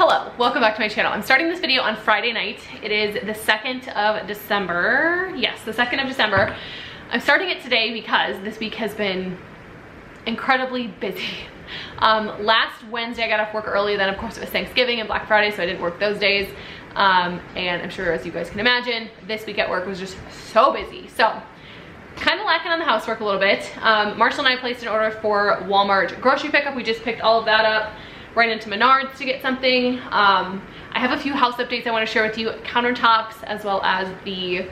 Hello, welcome back to my channel. I'm starting this video on Friday night. It is the 2nd of December. Yes, the 2nd of December. I'm starting it today because this week has been incredibly busy. Last Wednesday I got off work early, then of course it was Thanksgiving and Black Friday, so I didn't work those days. And I'm sure, as you guys can imagine, this week at work was just so busy. So kind of lacking on the housework a little bit. Marshall and I placed an order for Walmart grocery pickup. We just picked all of that up, ran into Menards to get something. I have a few house updates I want to share with you, countertops as well as the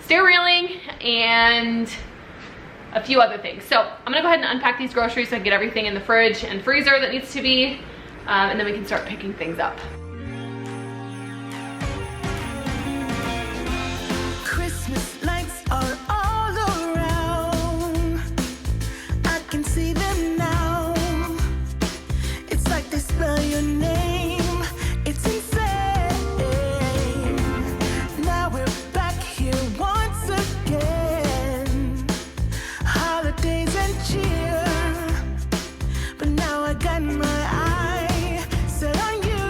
stair railing and a few other things. So I'm gonna go ahead and unpack these groceries so I can get everything in the fridge and freezer that needs to be, and then we can start picking things up. Christmas lights are all around. I can see them now. It's like they spell your name. It's insane. Now we're back here once again. Holidays and cheer. But now I got my eye set on you.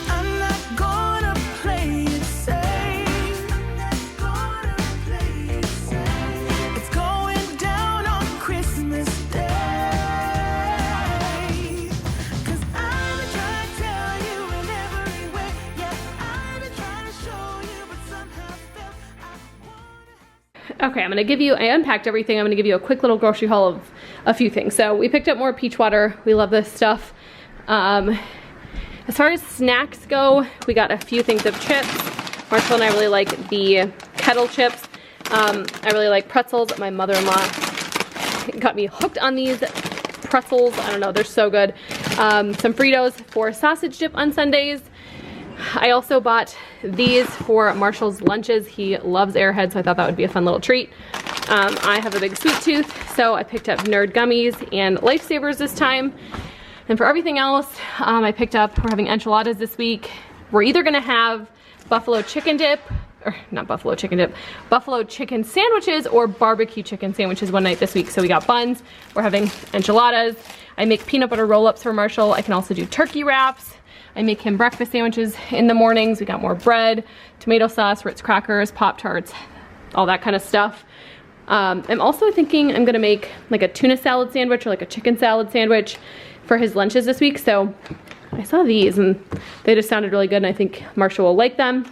I'm not gonna play it safe. I'm not gonna play it safe. It's going down on Christmas Day. 'Cause I've been trying to tell you in every way. Yeah, I've been trying to show you, but somehow felt I wanna. Okay, I unpacked everything. I'm gonna give you a quick little grocery haul of a few things. So we picked up more peach water. We love this stuff. As far as snacks go, we got a few things of chips. Marshall and I really like the kettle chips. I really like pretzels. My mother-in-law got me hooked on these pretzels. I don't know, they're so good. Some Fritos for sausage dip on Sundays. I also bought these for Marshall's lunches. He loves Airheads, so I thought that would be a fun little treat. I have a big sweet tooth, so I picked up Nerd gummies and Lifesavers this time. And for everything else, I picked up, we're having enchiladas this week. We're either gonna have buffalo chicken dip, or not buffalo chicken dip, buffalo chicken sandwiches or barbecue chicken sandwiches one night this week. So we got buns, we're having enchiladas. I make peanut butter roll-ups for Marshall. I can also do turkey wraps. I make him breakfast sandwiches in the mornings. We got more bread, tomato sauce, Ritz crackers, Pop-Tarts, all that kind of stuff. I'm also thinking I'm gonna make like a tuna salad sandwich or like a chicken salad sandwich for his lunches this week. So I saw these and they just sounded really good, and I think Marshall will like them.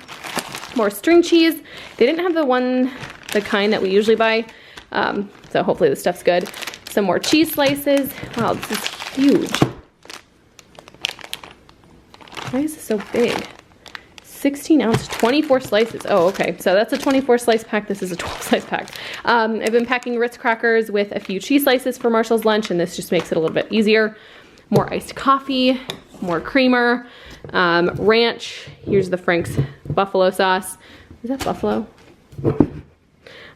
More string cheese. They didn't have the kind that we usually buy, so hopefully this stuff's good. Some more cheese slices. Wow, this is huge. Why is this so big? 16 ounce, 24 slices. Oh, okay, so that's a 24 slice pack. This is a 12 slice pack. I've been packing Ritz crackers with a few cheese slices for Marshall's lunch, and this just makes it a little bit easier. More iced coffee, more creamer, ranch. Here's the Frank's buffalo sauce. Is that buffalo?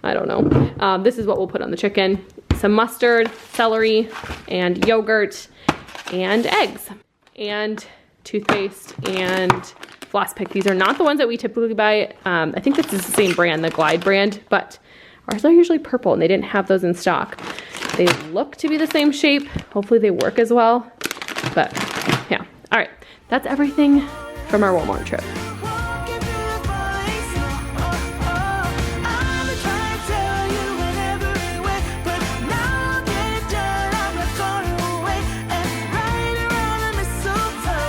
I don't know. This is what we'll put on the chicken. Some mustard, celery, and yogurt, and eggs, and toothpaste, and floss pick. These are not the ones that we typically buy. I think this is the same brand, the Glide brand, but ours are usually purple and they didn't have those in stock. They look to be the same shape. Hopefully they work as well, but yeah. All right, that's everything from our Walmart trip. Walking through the falling snow. I've been trying to tell you in every way, but now I'm getting done. I'm not going away. And right around the mistletoe,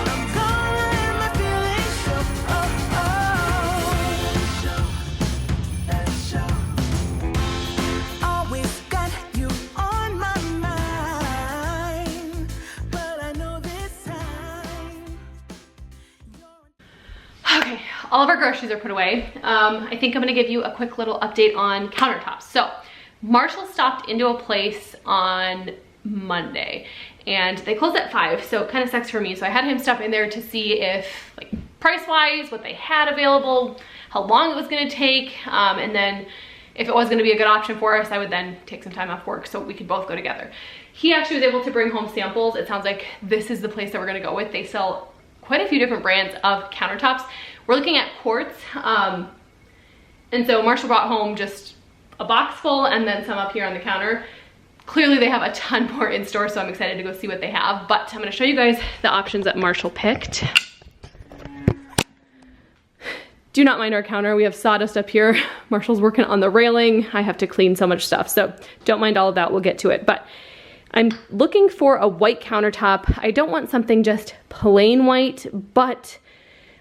I'm gonna let my feelings show. Always got you on my mind, but I know this time. Okay, all of our groceries are put away. I think I'm gonna give you a quick little update on countertops. So Marshall stopped into a place on Monday and they closed at 5, so it kind of sucks for me. So I had him stop in there to see if, like, price-wise, what they had available, how long it was gonna take, and then if it was gonna be a good option for us, I would then take some time off work so we could both go together. He actually was able to bring home samples. It sounds like this is the place that we're gonna go with. They sell quite a few different brands of countertops. We're looking at quartz, and so Marshall brought home just a box full and then some up here on the counter. Clearly they have a ton more in store, so I'm excited to go see what they have. But I'm gonna show you guys the options that Marshall picked. Do not mind our counter. We have sawdust up here. Marshall's working on the railing. I have to clean so much stuff, so don't mind all of that. We'll get to it. But I'm looking for a white countertop. I don't want something just plain white, but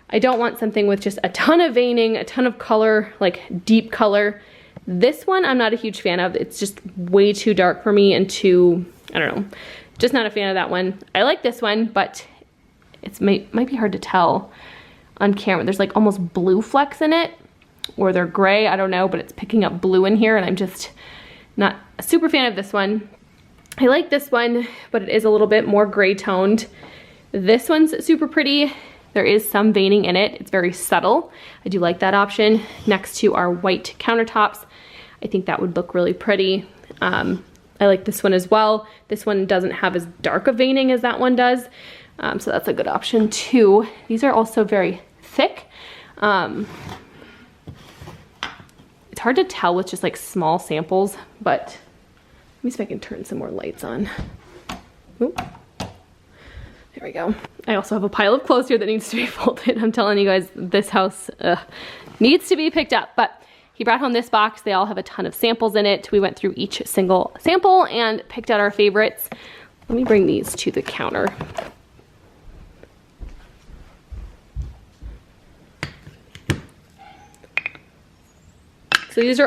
I don't want something with just a ton of veining, a ton of color, like deep color. This one I'm not a huge fan of. It's just way too dark for me and too, I don't know, just not a fan of that one. I like this one, but it might be hard to tell on camera. There's like almost blue flecks in it, or they're gray, I don't know, but it's picking up blue in here and I'm just not a super fan of this one. I like this one, but it is a little bit more gray toned. This one's super pretty. There is some veining in it. It's very subtle. I do like that option next to our white countertops. I think that would look really pretty. I like this one as well. This one doesn't have as dark a veining as that one does. So that's a good option too. These are also very thick. It's hard to tell with just like small samples, but let me see if I can turn some more lights on. Oop. There we go. I also have a pile of clothes here that needs to be folded. I'm telling you guys, this house needs to be picked up. But he brought home this box. They all have a ton of samples in it. We went through each single sample and picked out our favorites. Let me bring these to the counter. So these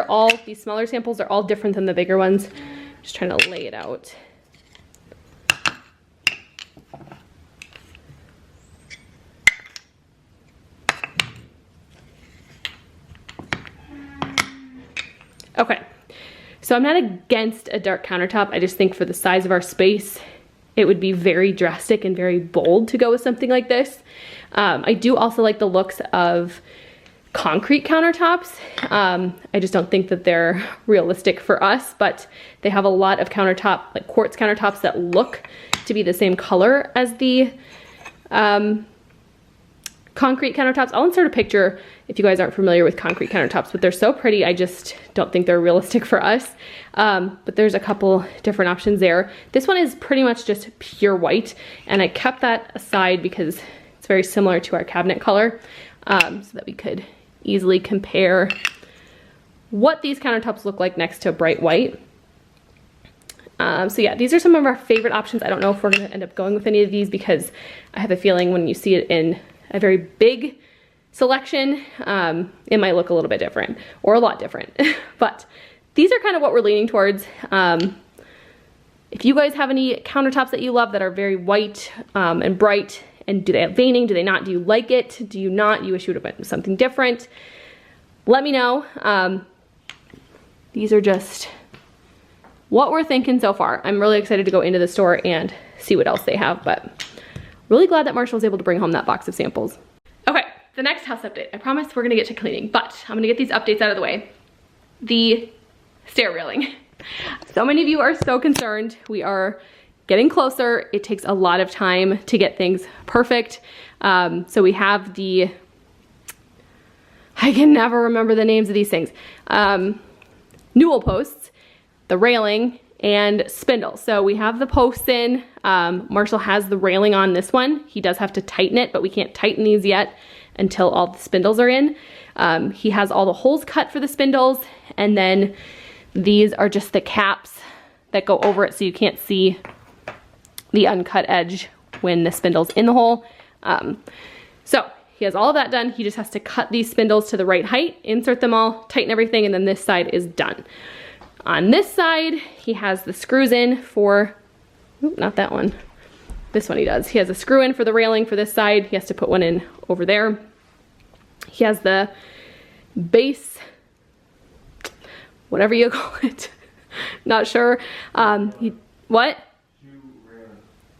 smaller samples are all different than the bigger ones. Just trying to lay it out. Okay, so I'm not against a dark countertop. I just think for the size of our space, it would be very drastic and very bold to go with something like this. I do also like the looks of concrete countertops. I just don't think that they're realistic for us, but they have a lot of like quartz countertops that look to be the same color as the concrete countertops. I'll insert a picture if you guys aren't familiar with concrete countertops, but they're so pretty. I just don't think they're realistic for us. But there's a couple different options there. This one is pretty much just pure white, and I kept that aside because it's very similar to our cabinet color, so that we could easily compare what these countertops look like next to bright white. So yeah, these are some of our favorite options. I don't know if we're gonna end up going with any of these because I have a feeling when you see it in a very big selection, it might look a little bit different or a lot different. But these are kind of what we're leaning towards. If you guys have any countertops that you love that are very white and bright, and do they have veining? Do they not? Do you like it? Do you not? You wish you would have went with something different? Let me know. These are just what we're thinking so far. I'm really excited to go into the store and see what else they have, but really glad that Marshall was able to bring home that box of samples. Okay, the next house update. I promise we're gonna get to cleaning, but I'm gonna get these updates out of the way. The stair railing. So many of you are so concerned. We are getting closer. It takes a lot of time to get things perfect. So we have I can never remember the names of these things. Newel posts, the railing, and spindles. So we have the posts in. Marshall has the railing on this one. He does have to tighten it, but we can't tighten these yet until all the spindles are in. He has all the holes cut for the spindles, and then these are just the caps that go over it so you can't see the uncut edge when the spindle's in the hole. So he has all of that done. He just has to cut these spindles to the right height, insert them all, tighten everything, and then this side is done. On this side, he has the screws in for, not that one, this one he does. He has a screw in for the railing for this side. He has to put one in over there. He has the base, whatever you call it, not sure. What?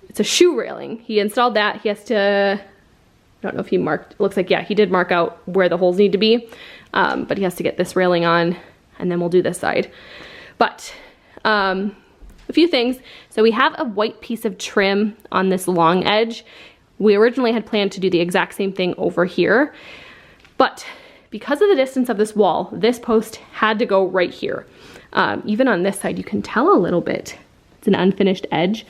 It's a shoe railing. He installed that. He has to, I don't know if he marked, looks like, yeah, he did mark out where the holes need to be, but he has to get this railing on, and then we'll do this side. But a few things. So we have a white piece of trim on this long edge. We originally had planned to do the exact same thing over here, but because of the distance of this wall, this post had to go right here. Even on this side, you can tell a little bit It's an unfinished edge,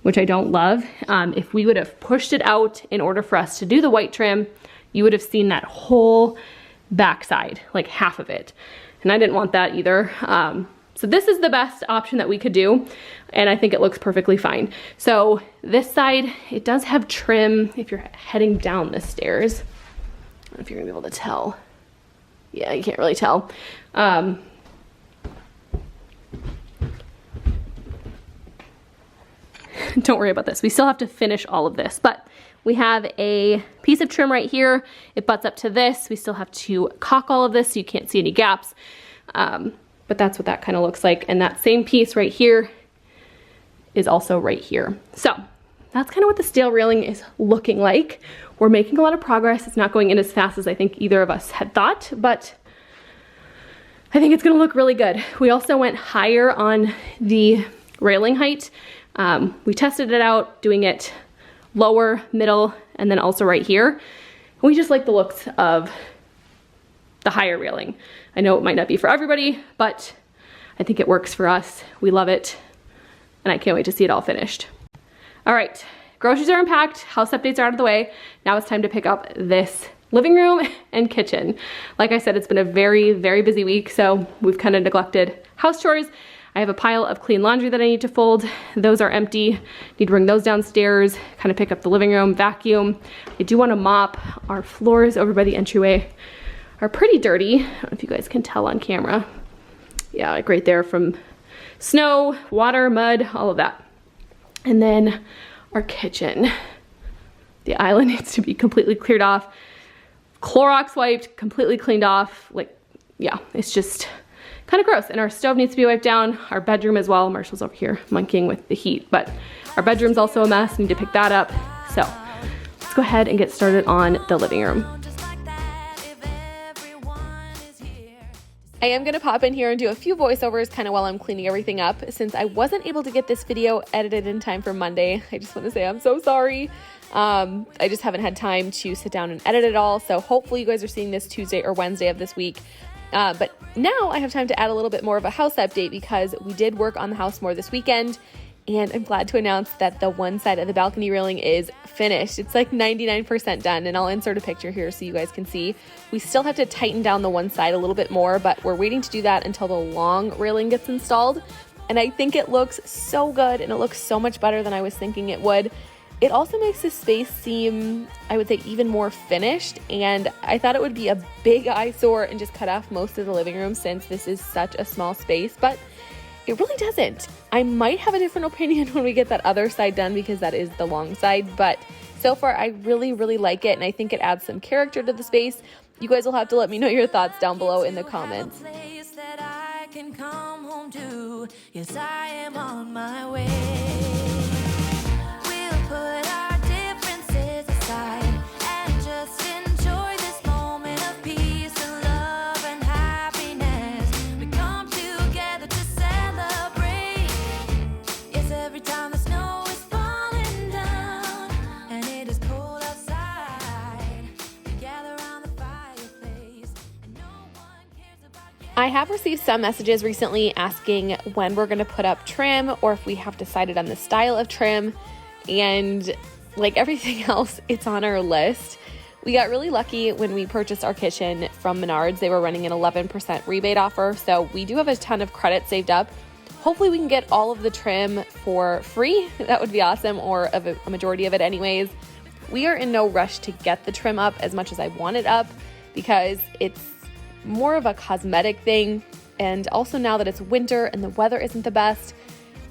which I don't love. If we would have pushed it out in order for us to do the white trim, you would have seen that whole backside, like half of it. And I didn't want that either. So this is the best option that we could do, and I think it looks perfectly fine. So this side, it does have trim if you're heading down the stairs. I don't know if you're gonna be able to tell. Yeah, you can't really tell. Don't worry about this. We still have to finish all of this, but we have a piece of trim right here. It butts up to this. We still have to caulk all of this so you can't see any gaps. But that's what that kind of looks like. And that same piece right here is also right here. So that's kind of what the steel railing is looking like. We're making a lot of progress. It's not going in as fast as I think either of us had thought, but I think it's gonna look really good. We also went higher on the railing height. We tested it out, doing it lower, middle, and then also right here. We just like the looks of the higher railing. I know it might not be for everybody, but I think it works for us. We love it, and I can't wait to see it all finished. All right, groceries are unpacked, house updates are out of the way. Now it's time to pick up this living room and kitchen. Like I said, it's been a very, very busy week, so we've kind of neglected house chores. I have a pile of clean laundry that I need to fold. Those are empty. Need to bring those downstairs, kind of pick up the living room, vacuum. I do want to mop. Our floors over by the entryway are pretty dirty. I don't know if you guys can tell on camera. Yeah, like right there from snow, water, mud, all of that. And then our kitchen. The island needs to be completely cleared off. Clorox wiped, completely cleaned off. Like, yeah, it's just kind of gross. And our stove needs to be wiped down. Our bedroom as well. Marshall's over here monkeying with the heat, but our bedroom's also a mess. Need to pick that up. So let's go ahead and get started on the living room. I am gonna pop in here and do a few voiceovers kind of while I'm cleaning everything up. Since I wasn't able to get this video edited in time for Monday, I just want to say I'm so sorry. I just haven't had time to sit down and edit it all. So hopefully you guys are seeing this Tuesday or Wednesday of this week. But now I have time to add a little bit more of a house update because we did work on the house more this weekend. And I'm glad to announce that the one side of the balcony railing is finished. It's like 99% done, and I'll insert a picture here so you guys can see. We still have to tighten down the one side a little bit more, but we're waiting to do that until the long railing gets installed. And I think it looks so good, and it looks so much better than I was thinking it would. It also makes this space seem, I would say, even more finished, and I thought it would be a big eyesore and just cut off most of the living room since this is such a small space, but it really doesn't. I might have a different opinion when we get that other side done because that is the long side, but so far I really, really like it, and I think it adds some character to the space. You guys will have to let me know your thoughts down below in the comments. Yes, I am on my way. We'll put our differences aside and just enjoy this moment of peace and love and happiness. We come together to celebrate. Yes, every time the snow is falling down and it is cold outside, we gather around the fireplace and no one cares about you. I have received some messages recently asking when we're going to put up trim or if we have decided on the style of trim. And like everything else, it's on our list. We got really lucky when we purchased our kitchen from Menards. They were running an 11% rebate offer, so we do have a ton of credit saved up. Hopefully we can get all of the trim for free. That would be awesome, or a majority of it anyways. We are in no rush to get the trim up as much as I want it up because it's more of a cosmetic thing. And also now that it's winter and the weather isn't the best,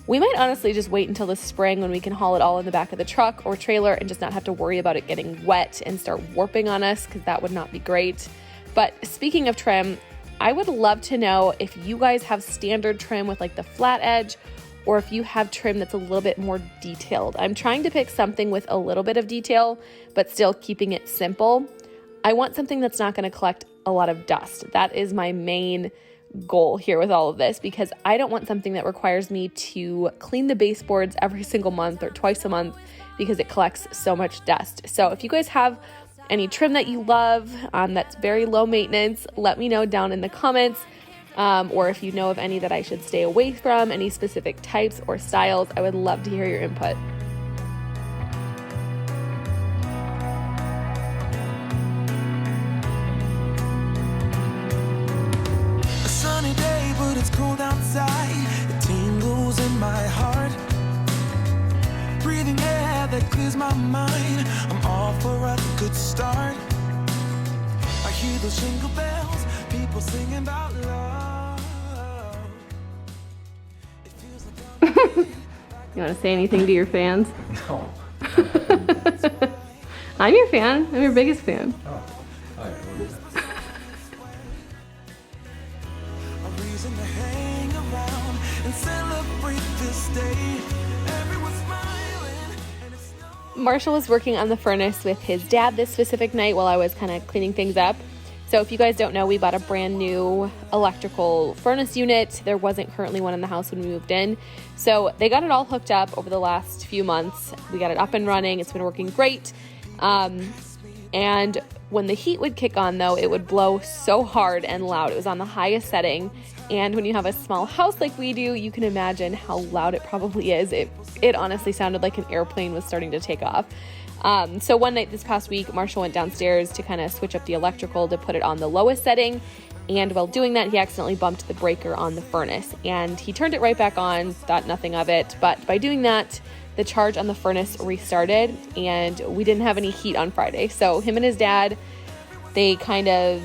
we might honestly just wait until the spring when we can haul it all in the back of the truck or trailer and just not have to worry about it getting wet and start warping on us, because that would not be great. But speaking of trim, I would love to know if you guys have standard trim with like the flat edge, or if you have trim that's a little bit more detailed. I'm trying to pick something with a little bit of detail, but still keeping it simple. I want something that's not going to collect a lot of dust. That is my main goal here with all of this, because I don't want something that requires me to clean the baseboards every single month or twice a month because it collects so much dust. So if you guys have any trim that you love that's very low maintenance, let me know down in the comments. or if you know of any that I should stay away from, any specific types or styles. I would love to hear your input. A sunny day, but it's cold outside. It tingles in my heart. Breathing air that clears my mind. I'm all for a good start. I hear those jingle bells, people singing about love. It feels like You want to say anything to your fans? No. I'm your fan. I'm your biggest fan. Oh, all right, what is that? a reason to hang around and celebrate this day. Everyone's smiling and it's Marshall was working on the furnace with his dad this specific night while I was kind of cleaning things up. So if you guys don't know, we bought a brand new electrical furnace unit. There wasn't currently one in the house when we moved in. So they got it all hooked up over the last few months. We got it up and running. It's been working great. And when the heat would kick on, though, it would blow so hard and loud. It was on the highest setting. And when you have a small house like we do, you can imagine how loud it probably is. It honestly sounded like an airplane was starting to take off. So one night this past week, Marshall went downstairs to kind of switch up the electrical to put it on the lowest setting. And while doing that, he accidentally bumped the breaker on the furnace. And he turned it right back on, thought nothing of it. But by doing that, the charge on the furnace restarted, and we didn't have any heat on Friday. So him and his dad, they kind of,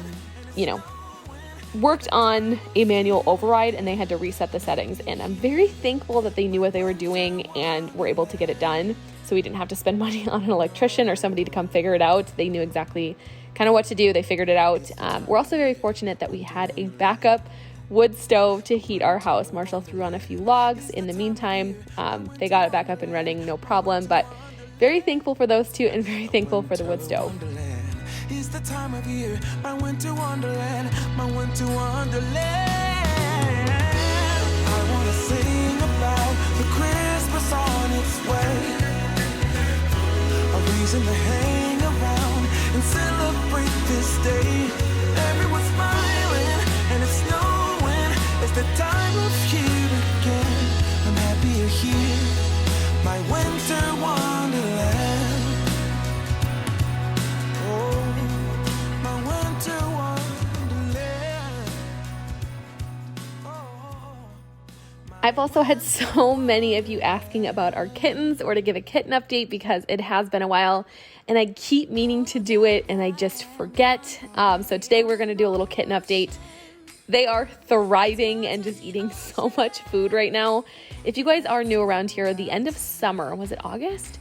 worked on a manual override, and they had to reset the settings. And I'm very thankful that they knew what they were doing and were able to get it done. So we didn't have to spend money on an electrician or somebody to come figure it out. They knew exactly kind of what to do. They figured it out. We're also very fortunate that we had a backup wood stove to heat our house. Marshall threw on a few logs. In the meantime, they got it back up and running, no problem. But very thankful for those two and very thankful for the wood stove. It's the time of year, my winter wonderland, my winter wonderland. I wanna sing about the Christmas on its way. A reason to hang around and celebrate this day. Everyone's smiling and it's snowing. It's the time of year again. I'm happy you're here, my winter wonderland. Oh, my winter wonderland. Oh. I've also had so many of you asking about our kittens or to give a kitten update because it has been a while and I keep meaning to do it and I just forget. So today we're going to do a little kitten update. They are thriving and just eating so much food right now. If you guys are new around here, the end of summer, was it August?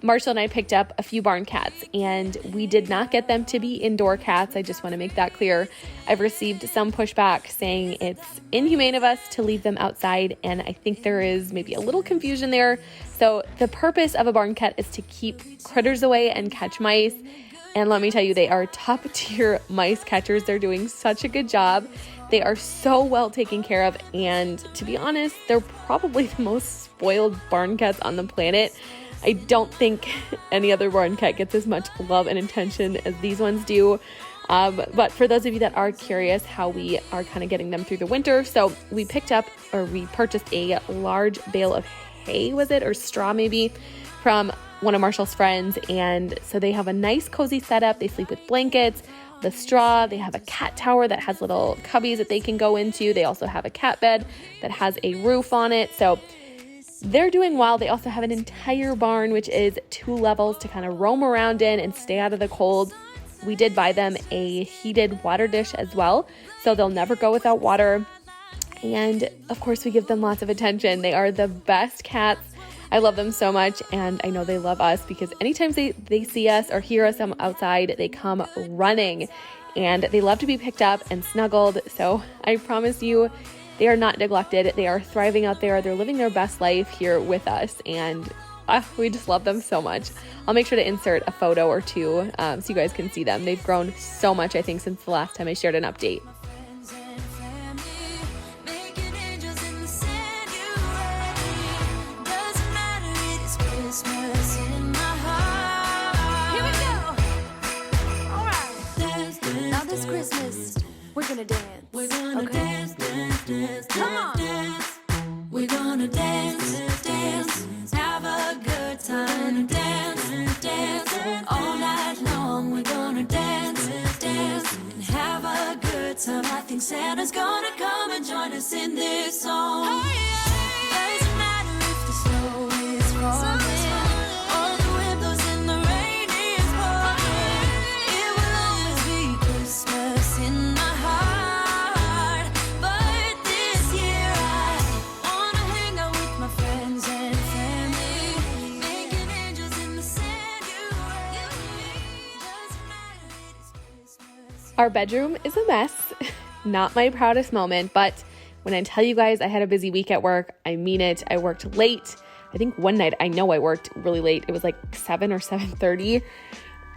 Marshall and I picked up a few barn cats, and we did not get them to be indoor cats. I just want to make that clear. I've received some pushback saying it's inhumane of us to leave them outside, and I think there is maybe a little confusion there. So the purpose of a barn cat is to keep critters away and catch mice. And let me tell you, they are top tier mice catchers. They're doing such a good job. They are so well taken care of, and to be honest, they're probably the most spoiled barn cats on the planet. I don't think any other barn cat gets as much love and attention as these ones do. But for those of you that are curious how we are kind of getting them through the winter, so we purchased a large bale of hay, was it, or straw maybe, from one of Marshall's friends. And so they have a nice cozy setup. They sleep with blankets, the straw. They have a cat tower that has little cubbies that they can go into. They also have a cat bed that has a roof on it. So they're doing well. They also have an entire barn, which is 2 levels to kind of roam around in and stay out of the cold. We did buy them a heated water dish as well, so they'll never go without water. And of course, we give them lots of attention. They are the best cats. I love them so much, and I know they love us because anytime they see us or hear us outside, they come running, and they love to be picked up and snuggled. So I promise you, they are not neglected. They are thriving out there. They're living their best life here with us, and we just love them so much. I'll make sure to insert a photo or two so you guys can see them. They've grown so much, I think, since the last time I shared an update. We're gonna dance. We're gonna Okay. dance. dance, come on, dance. We're gonna dance, dance, have a good time, dance, dance, all night long. We're gonna dance, dance, and have a good time. I think Santa's gonna come and join us in this song. Doesn't matter if the snow is falling, or the wind blows and the rain is pouring. It will always be Christmas in my heart. But this year I wanna hang out with my friends and family, making angels in the sand. You and me. Doesn't matter, it's Christmas. Our bedroom is a mess. Not my proudest moment, but when I tell you guys I had a busy week at work, I mean it. I worked late. I think one night I know I worked really late. It was like 7 or 7:30.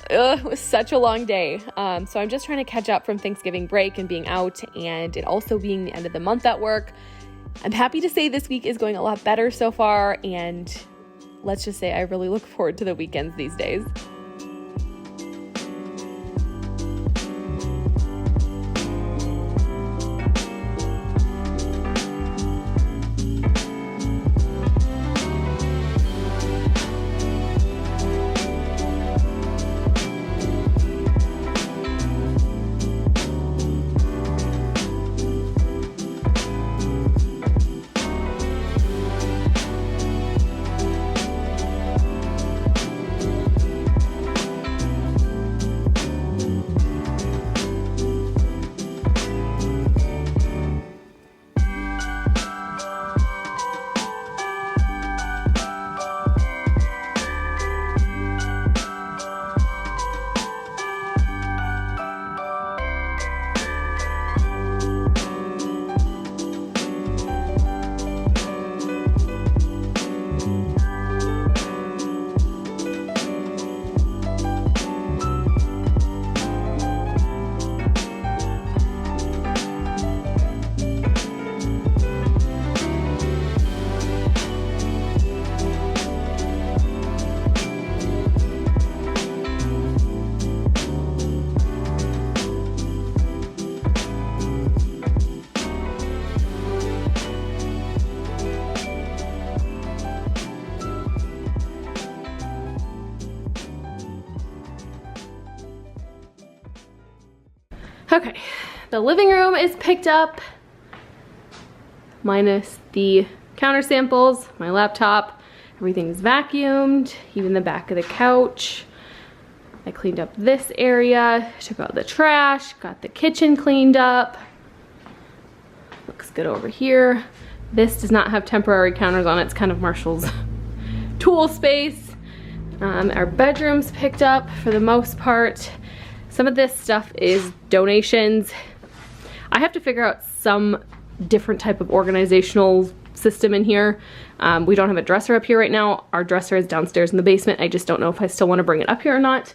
It was such a long day. So I'm just trying to catch up from Thanksgiving break and being out, and it also being the end of the month at work. I'm happy to say this week is going a lot better so far, and let's just say I really look forward to the weekends these days. Okay, the living room is picked up, minus the counter samples, my laptop. Everything's vacuumed, even the back of the couch. I cleaned up this area, took out the trash, got the kitchen cleaned up. Looks good over here. This does not have temporary counters on it. It's kind of Marshall's tool space. Our bedroom's picked up for the most part. Some of this stuff is donations. I have to figure out some different type of organizational system in here. We don't have a dresser up here right now. Our dresser is downstairs in the basement. I just don't know if I still want to bring it up here or not,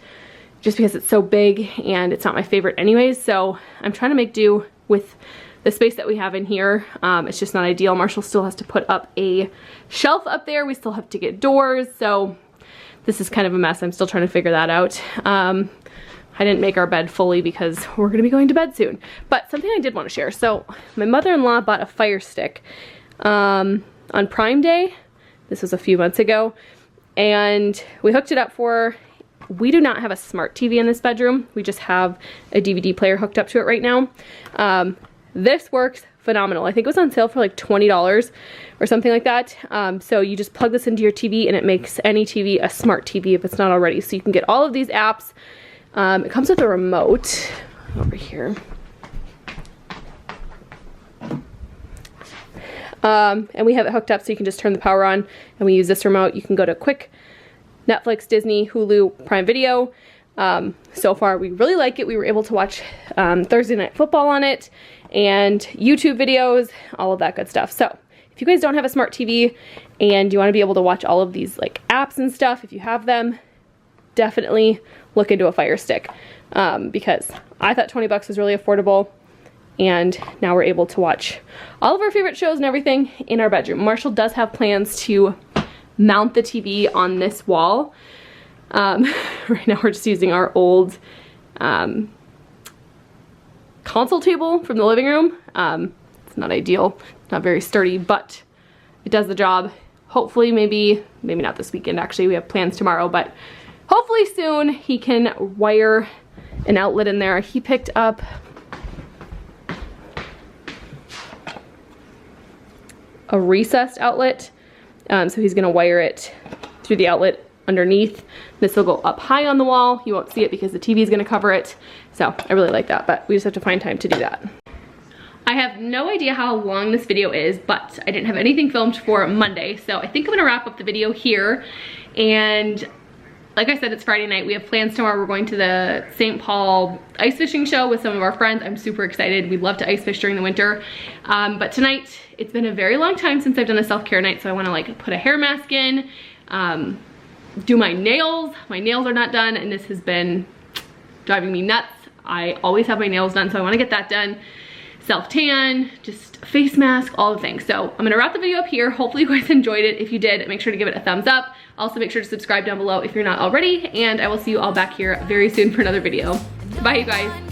just because it's so big and it's not my favorite anyways. So I'm trying to make do with the space that we have in here. It's just not ideal. Marshall still has to put up a shelf up there. We still have to get doors. So this is kind of a mess. I'm still trying to figure that out. I didn't make our bed fully because we're gonna be going to bed soon. But something I did want to share. So my mother-in-law bought a Fire Stick on Prime Day. This was a few months ago. And we hooked it up for, we do not have a smart TV in this bedroom. We just have a DVD player hooked up to it right now. This works phenomenal. I think it was on sale for like $20 or something like that. So you just plug this into your TV and it makes any TV a smart TV if it's not already. So you can get all of these apps. It comes with a remote over here. And we have it hooked up so you can just turn the power on and we use this remote. You can go to quick Netflix, Disney, Hulu, Prime Video. So far we really like it. We were able to watch Thursday Night Football on it and YouTube videos, all of that good stuff. So if you guys don't have a smart TV and you want to be able to watch all of these like apps and stuff, if you have them, definitely look into a Fire Stick, because I thought 20 bucks was really affordable, and now we're able to watch all of our favorite shows and everything in our bedroom. Marshall does have plans to mount the TV on this wall. Right now we're just using our old console table from the living room. It's not ideal, not very sturdy, but it does the job. Hopefully maybe not this weekend actually, we have plans tomorrow, but hopefully soon he can wire an outlet in there. He picked up a recessed outlet, so he's gonna wire it through the outlet underneath. This will go up high on the wall. You won't see it because the TV is gonna cover it. So I really like that, but we just have to find time to do that. I have no idea how long this video is, but I didn't have anything filmed for Monday, so I think I'm gonna wrap up the video here. And like I said, it's Friday night. We have plans tomorrow. We're going to the St. Paul ice fishing show with some of our friends. I'm super excited. We love to ice fish during the winter. But tonight, it's been a very long time since I've done a self-care night, so I wanna like put a hair mask in, do my nails. My nails are not done, and this has been driving me nuts. I always have my nails done, so I wanna get that done. Self-tan, just face mask, all the things. So I'm gonna wrap the video up here. Hopefully you guys enjoyed it. If you did, make sure to give it a thumbs up. Also make sure to subscribe down below if you're not already, and I will see you all back here very soon for another video. Bye you guys.